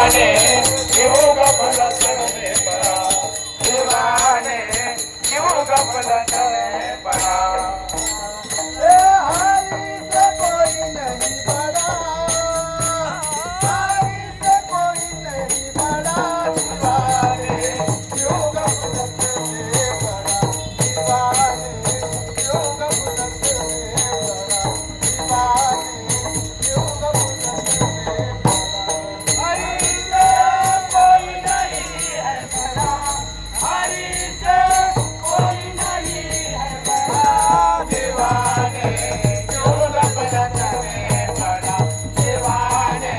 दीवाने क्यों गफलत में पड़ा, दीवाने क्यों गफलत में पड़ा। हरि से कोई नहीं बड़ा, हरि से कोई नहीं बड़ा, दीवाने क्यों गफलत में पड़ा, दीवाने क्यों गफलत में पड़ा, दीवाने क्यों गफलत में पड़ा। हरि से कोई नहीं है बड़ा, हरि से कोई नहीं है बड़ा, दीवाने क्यों गफलत में पड़ा, दीवाने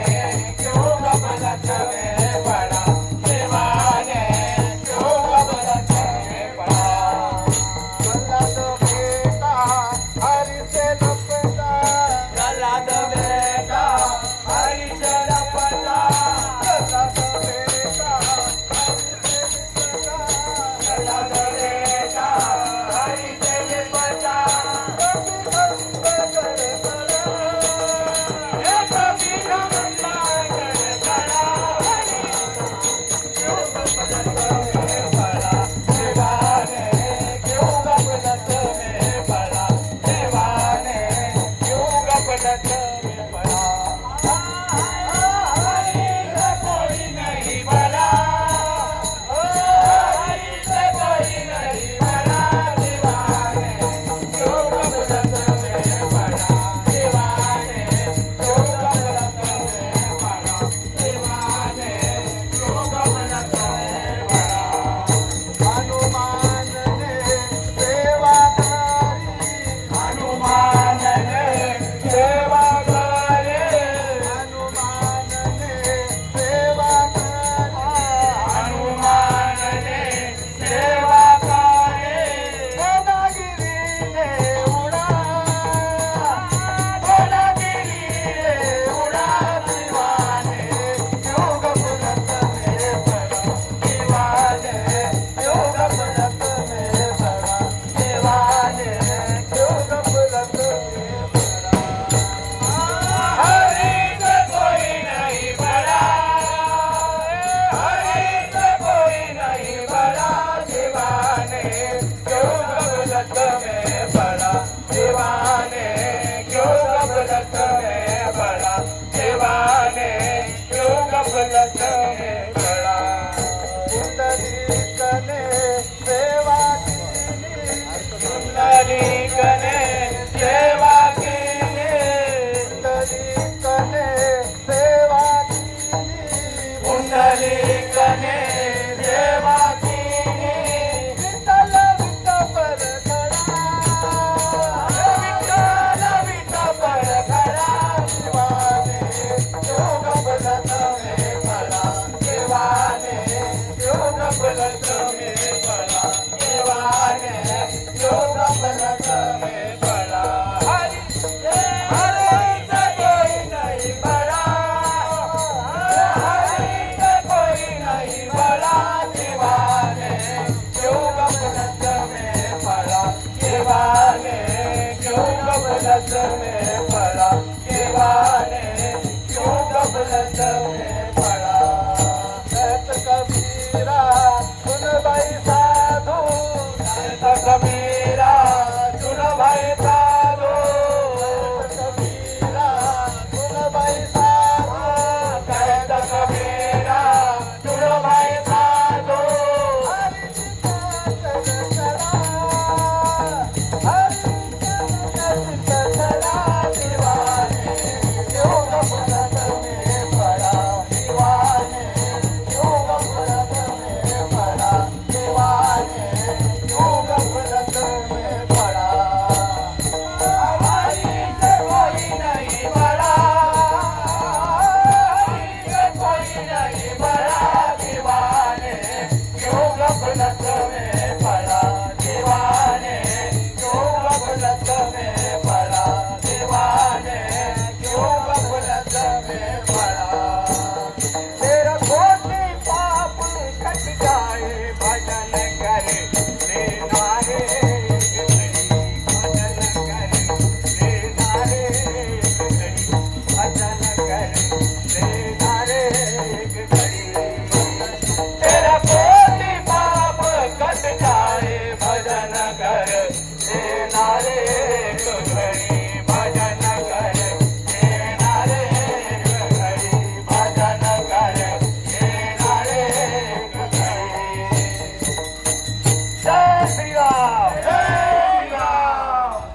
क्यों गफलत में पड़ा, दीवाने क्यों गफलत में पड़ा। गलत बेटा हरि से लपटा, गलत बेटा हरि से लपटा, गलत बेटा गलत बेटा हरि से लिपटा, हे कभी नमस्ता कर खड़ा, हरि क्यों गफलत में पड़ा, दीवाने क्यों गफलत में पड़ा, दीवाने क्यों गफलत में पड़ा। हरि से कोई नहीं बड़ा, हरि से कोई नहीं बड़ा, दीवाने क्यों गफलत में पड़ा, दीवाने क्यों गफलत में पड़ा, दीवाने क्यों गफलत में पड़ा। हनुमान ने सेवा करी, हनुमान ने सेवा करे, हनुमान ने सेवा करी, हनुमान ने सेवा करे, गोदागिरी ने उड़ा, गोदागिरी रे उड़ा, दीवाने क्यों गफलत में पड़ा, दीवाने क्यों गफलत में पड़ा, दीवाने क्यों गफलत में पड़ा। हरि से कोई नहीं बड़ा, हरि से कोई नहीं बड़ा, दीवाने क्यों गफलत में पड़ा, दीवाने क्यों गफलत में पड़ा, दीवाने क्यों गफलत में